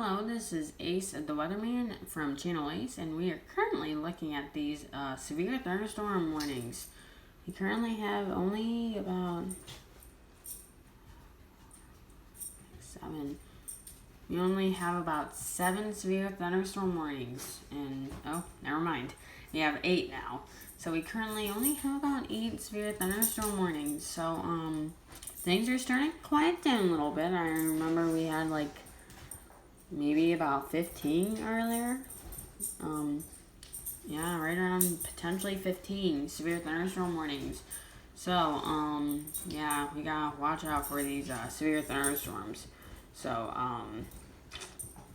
Hello, this is Ace, the weatherman from Channel Ace, and we are currently looking at these severe thunderstorm warnings. We currently have only about 7. We only have about 7 severe thunderstorm warnings, and oh, never mind. We have 8 now. So we currently only have about 8 severe thunderstorm warnings. So things are starting to quiet down a little bit. I remember we had like maybe about 15 earlier. Yeah, right around potentially 15 severe thunderstorm warnings. So, yeah, we gotta watch out for these severe thunderstorms. So,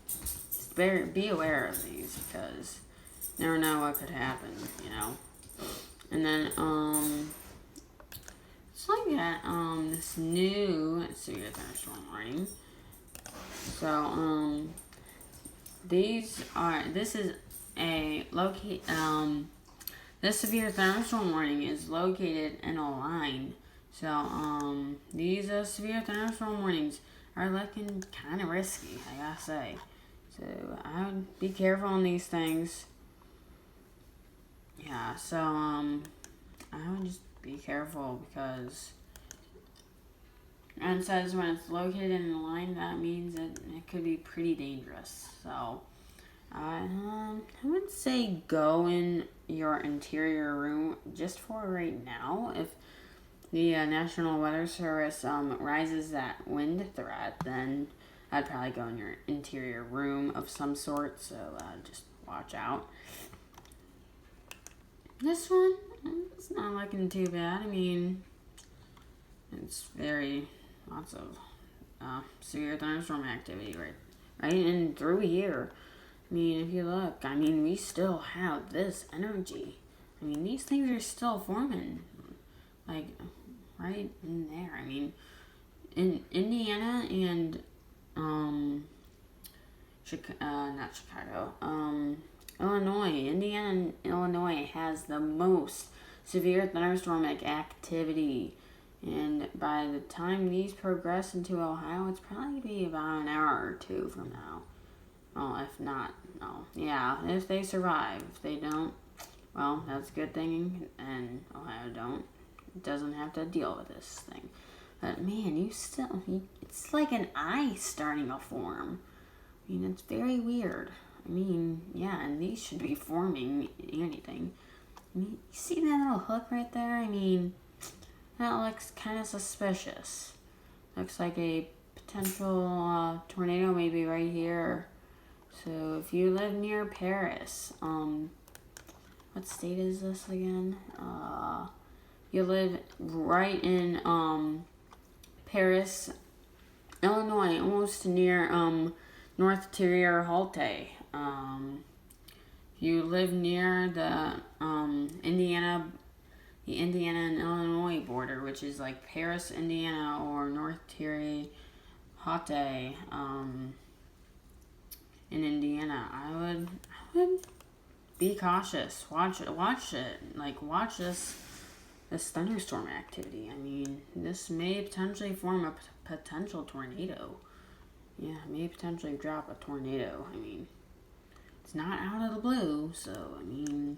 just be aware of these because you never know what could happen, you know. And then, let's look at this new severe thunderstorm warning. So, this severe thunderstorm warning is located in a line. So, these severe thunderstorm warnings are looking kind of risky, I gotta say. So, I would be careful on these things. Yeah, so, I would just be careful because and it says when it's located in a line, that means that it could be pretty dangerous. So, I would say go in your interior room just for right now. If the National Weather Service rises that wind threat, then I'd probably go in your interior room of some sort. So just watch out. This one, it's not looking too bad. I mean, it's lots of severe thunderstorm activity right in through here. I mean, if you look, I mean, we still have this energy. I mean, these things are still forming, like, right in there. I mean, in Indiana and, not Chicago, Illinois. Indiana and Illinois has the most severe thunderstormic activity. And by the time these progress into Ohio, it's probably be about an hour or 2 from now. Well, if not, no. Yeah, if they survive. If they don't, well, that's a good thing. And Ohio doesn't have to deal with this thing. But man, it's like an eye starting to form. I mean, it's very weird. I mean, yeah, and these should be forming anything. I mean, you see that little hook right there? I mean, that looks kind of suspicious. Looks like a potential tornado maybe right here. So if you live near Paris, what state is this again? You live right in Paris, Illinois, almost near North Terrier-Halte. You live near the Indiana and Illinois border, which is like Paris, Indiana, or North Terrier-Haute, in Indiana. I would be cautious. Watch it. Like, watch this thunderstorm activity. I mean, this may potentially form a potential tornado. Yeah, may potentially drop a tornado. I mean, it's not out of the blue, so, I mean,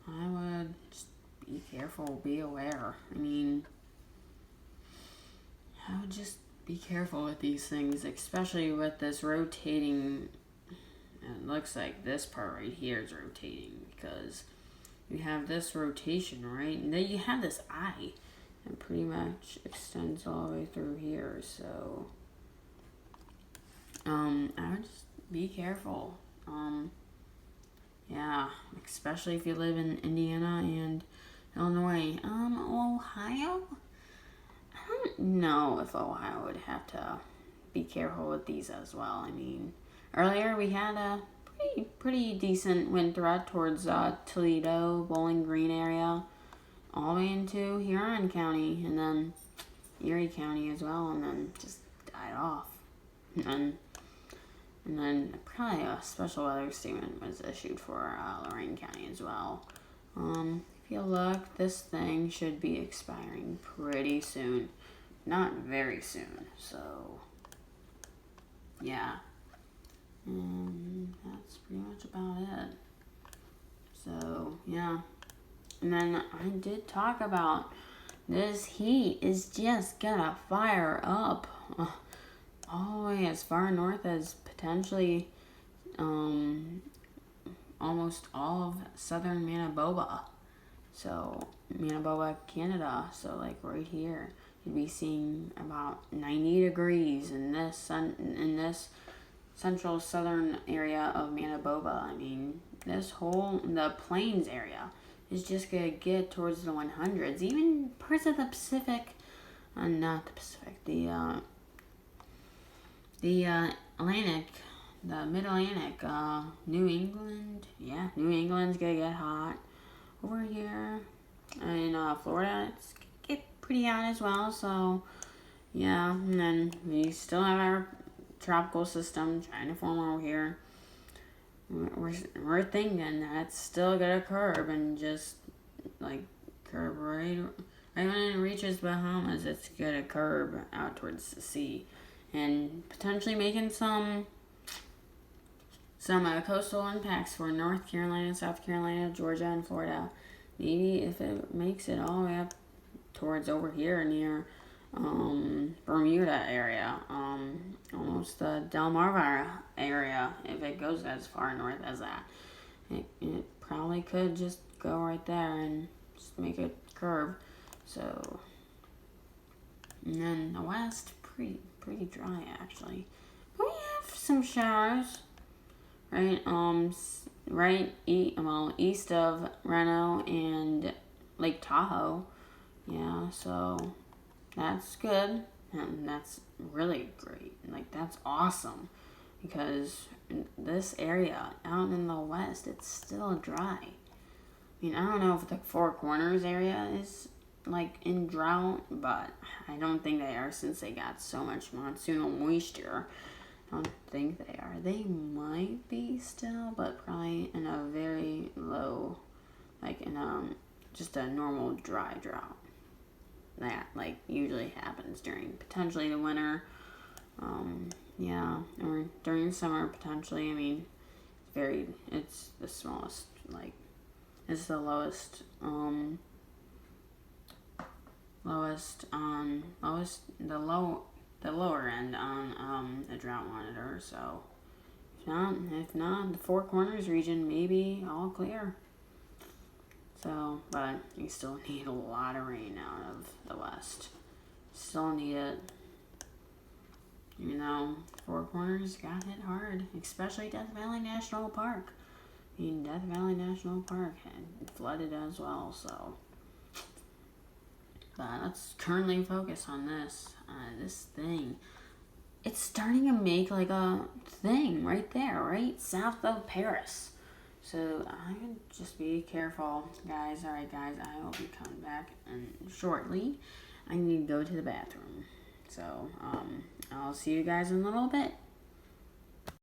I would just be careful, be aware. I mean, I would just be careful with these things, especially with this rotating. It looks like this part right here is rotating because you have this rotation, right? And then you have this eye that pretty much extends all the way through here. So, I would just be careful. Yeah, especially if you live in Indiana and Illinois. Ohio? I don't know if Ohio would have to be careful with these as well. I mean, earlier we had a pretty decent wind threat towards Toledo, Bowling Green area, all the way into Huron County, and then Erie County as well, and then just died off. And then probably a special weather statement was issued for Lorain County as well. If you look, this thing should be expiring pretty soon. Not very soon, so yeah. And that's pretty much about it. So, yeah. And then I did talk about this heat is just gonna fire up all the way as far north as potentially almost all of southern Manitoba. So, Manitoba, Canada. So, like right here, you'd be seeing about 90 degrees in this central southern area of Manitoba. I mean, the plains area is just gonna get towards the 100s. Even parts of the Pacific, not the Pacific, the Atlantic, the Mid-Atlantic, New England. Yeah, New England's gonna get hot. Over here in Florida, it's get pretty hot as well. So, yeah, and then we still have our tropical system trying to form over here. We're thinking that's still gonna curve and just like curve right when it reaches Bahamas. It's gonna curve out towards the sea, and potentially making some coastal impacts for North Carolina, South Carolina, Georgia, and Florida. Maybe if it makes it all the way up towards over here near Bermuda area, almost the Delmarva area, if it goes as far north as that. It probably could just go right there and just make it curve. So, and then the west, pretty dry actually. But we have some showers, right? East of Reno and Lake Tahoe. Yeah, so that's good, and that's really great. Like, that's awesome, because in this area out in the west, it's still dry. I mean, I don't know if the Four Corners area is like in drought, but I don't think they are, since they got so much monsoonal moisture. I don't think they are. They might be still, but probably in a very low, like in just a normal dry drought. That like usually happens during potentially the winter, yeah, or during summer potentially. I mean, it's the smallest, like it's the lowest the lower end on the drought monitor. So if not, the Four Corners region maybe all clear. So, but you still need a lot of rain out of the west. Still need it. You know, Four Corners got hit hard, especially Death Valley National Park. I mean, Death Valley National Park had flooded as well, so. But let's currently focus on this thing. It's starting to make like a thing right there, right south of Paris. So I can just be careful, guys. Alright, guys, I will be coming back shortly. I need to go to the bathroom. So, I'll see you guys in a little bit.